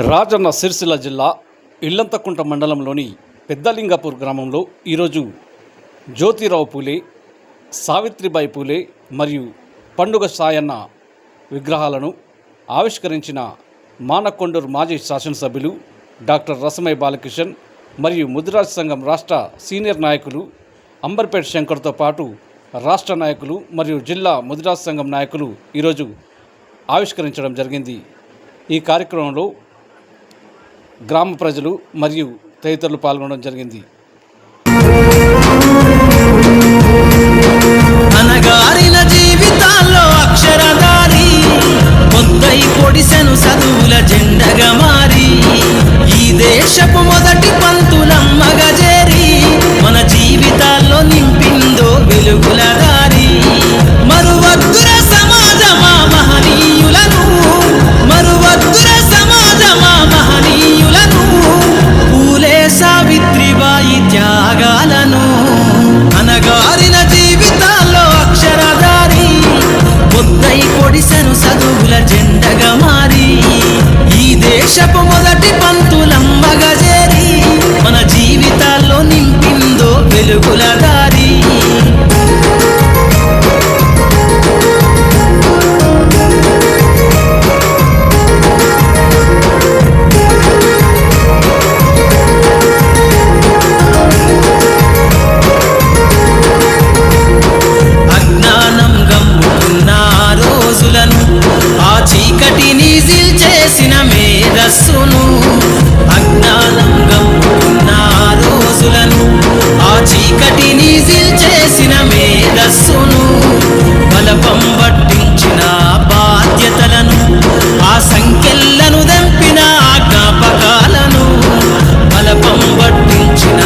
రాజన్న సిరిసిల్ల జిల్లా ఇల్లంతకుంట మండలంలోని పెద్దలింగపూర్ గ్రామంలో ఈరోజు జ్యోతిరావు పూలే, సావిత్రిబాయి పూలే మరియు పండుగ సాయన్న విగ్రహాలను ఆవిష్కరించిన మానకొండూరు మాజీ శాసనసభ్యులు డాక్టర్ రసమయ్య బాలకిషన్ మరియు ముదిరాజ్ సంఘం రాష్ట్ర సీనియర్ నాయకులు అంబర్పేట శంకర్తో పాటు రాష్ట్ర నాయకులు మరియు జిల్లా ముదిరాజ్ సంఘం నాయకులు ఈరోజు ఆవిష్కరించడం జరిగింది. ఈ కార్యక్రమంలో గ్రామ ప్రజలు మరియు తదితరులు పాల్గొనడం జరిగింది. అనగారిన జీవితాల్లో అక్షరధారి పొద్దై పొడిసెను చదువుల జెండగా మారి ఈ దేశపు మొదటి పంతులమ్మగా చేరి మన జీవితాల్లో నింపిందో వెలుగుల దారి. మరువద్దుర సమాజమా మహనీయులను, మరువద్దుర సమాజమా మహనీయులను, పూలే సావిత్రిబాయి త్యాగాలను. అనగారిన జీవితాల్లో అక్షరధారి పొద్దై పొడిసెను చదువుల జెండగా మారి ఈ దేశపు మొదటి పంతులమ్మగా చేరి మన జీవితాల్లో నింపిందో వెలుగుల దారి. అజ్ఞానం గమ్ముకున్న ఆ రోజులను, ఆ చీకటిని చేసిన మేధస్సును, అజ్ఞానం గమ్ముకున్న ఆ రోజులను, ఆ చీకటిని చేసిన మేధస్సును, బలపం పట్టించిన బాధ్యతలను, ఆ సంఖ్యలను దంపిన జ్ఞాపకాలను, బలపం పట్టించిన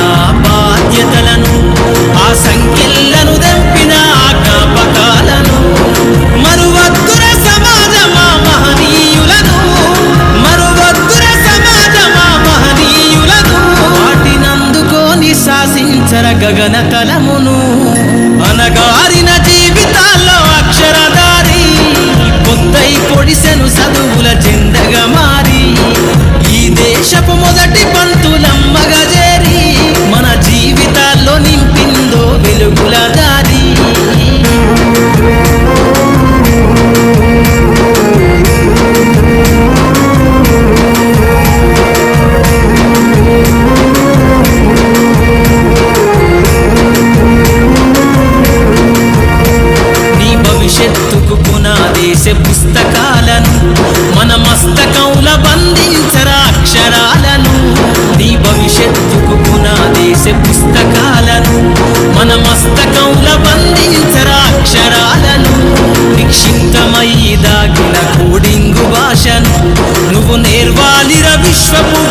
బాధ్యతలను, ఆ సంఖ్యలను దంపిన జ్ఞాపకాలను. మరువద్దుర సమాజమా మహనీయులను, మరువద్దుర సమాజమా మహనీయులను, వాటినందుకోని శాసించర గగన తలమును. అనగారిన జీవితాల్లో అక్షరధారి పొద్దై పొడిసెను చదువుల జెండగా మారి ఈ దేశపు మొదటి పంతులమ్మగా చేరి మన జీవితాల్లో నింపిందో వెలుగుల దారి. నీ భవిష్యత్తుకు పునాదేశ పుస్తకాలను మన మస్తకంల బంధించరా అక్షరాలను. నీ భవిష్యత్తుకు పునాదేశ పుస్తకాలను మన మస్తకంల బంధించరా అక్షరాలను. నిక్షిప్తమై దాగిన కోడింగు భాషను నువ్వు నేర్వాలిర విశ్వపు